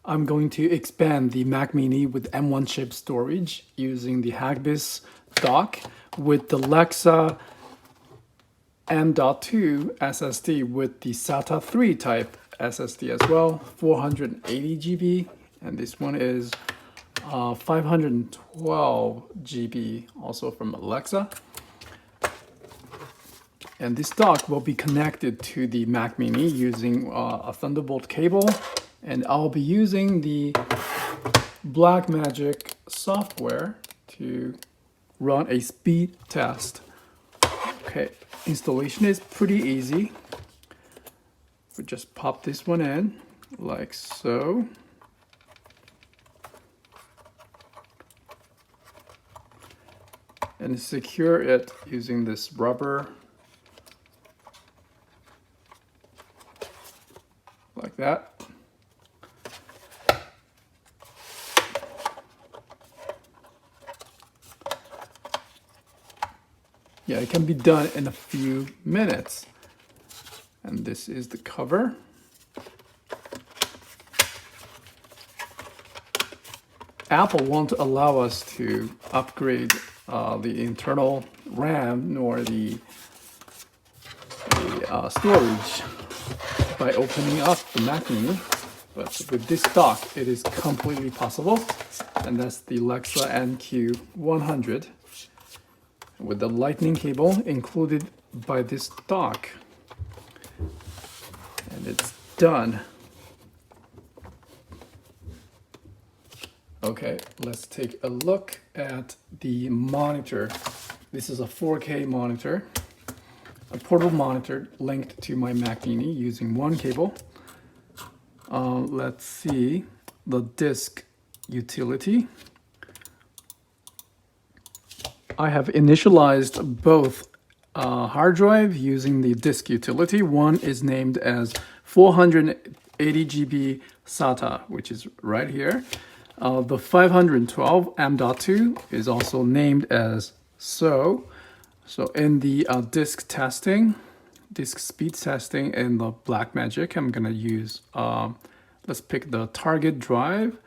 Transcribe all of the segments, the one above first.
I'm going to expand the Mac Mini with M1 chip storage using the Hagibis dock with the Lexar M.2 SSD with the SATA 3 type SSD as well, 480 GB, and this one is 512 GB, also from Alexa. And this dock will be connected to the Mac Mini using a Thunderbolt cable, and I'll be using the Blackmagic software to run a speed test. Okay, installation is pretty easy. We just pop this one in like so. And secure it using this rubber like that. Yeah, it can be done in a few minutes. And this is the cover. Apple won't allow us to upgrade the internal RAM nor the storage by opening up the Mac Mini, but with this dock it is completely possible, and that's the Lexar NQ100 with the lightning cable included by this dock, and it's done. Okay, let's take a look at the monitor. This is a 4K monitor, a portable monitor linked to my Mac Mini using one cable. Let's see the disk utility. I have initialized both hard drive using the disk utility. One is named as 480 GB SATA, which is right here. The 512 M.2 is also named as so. So in the disk testing, disk speed testing in the Blackmagic, I'm gonna use, let's pick the target drive,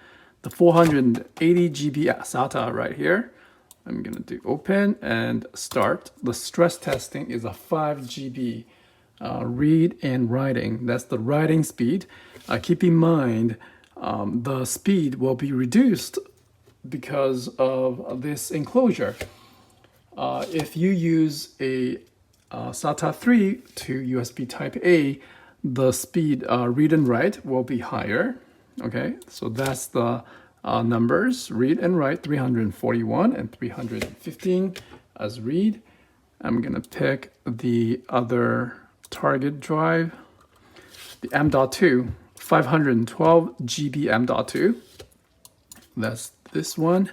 the 480 GB SATA right here. I'm gonna do open and start. The stress testing is a 5 GB read and writing. That's the writing speed. Keep in mind, the speed will be reduced because of this enclosure. If you use a SATA 3 to USB type A, the speed read and write will be higher. Okay, so that's the numbers, read and write, 341 and 315 as read. I'm gonna pick the other target drive, the M.2, 512 GB M.2. That's this one.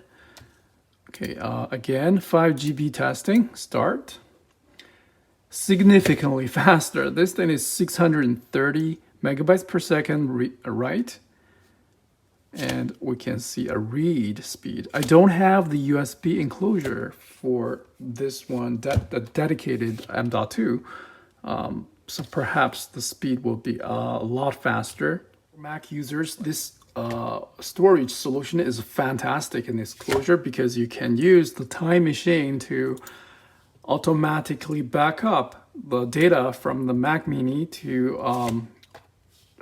Okay, again, 5 GB testing, start. Significantly faster. This thing is 630 megabytes per second write. And we can see a read speed. I don't have the USB enclosure for this one, the dedicated M.2. So perhaps the speed will be a lot faster. For Mac users, this storage solution is fantastic in this closure because you can use the time machine to automatically back up the data from the Mac Mini to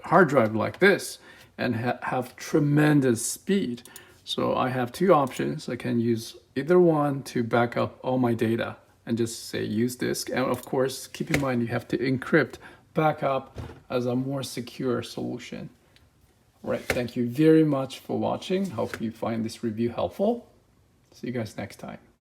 hard drive like this and have tremendous speed. So I have two options. I can use either one to back up all my data and just say use disk. And of course, keep in mind you have to encrypt backup as a more secure solution. Right, thank you very much for watching. Hope you find this review helpful. See you guys next time.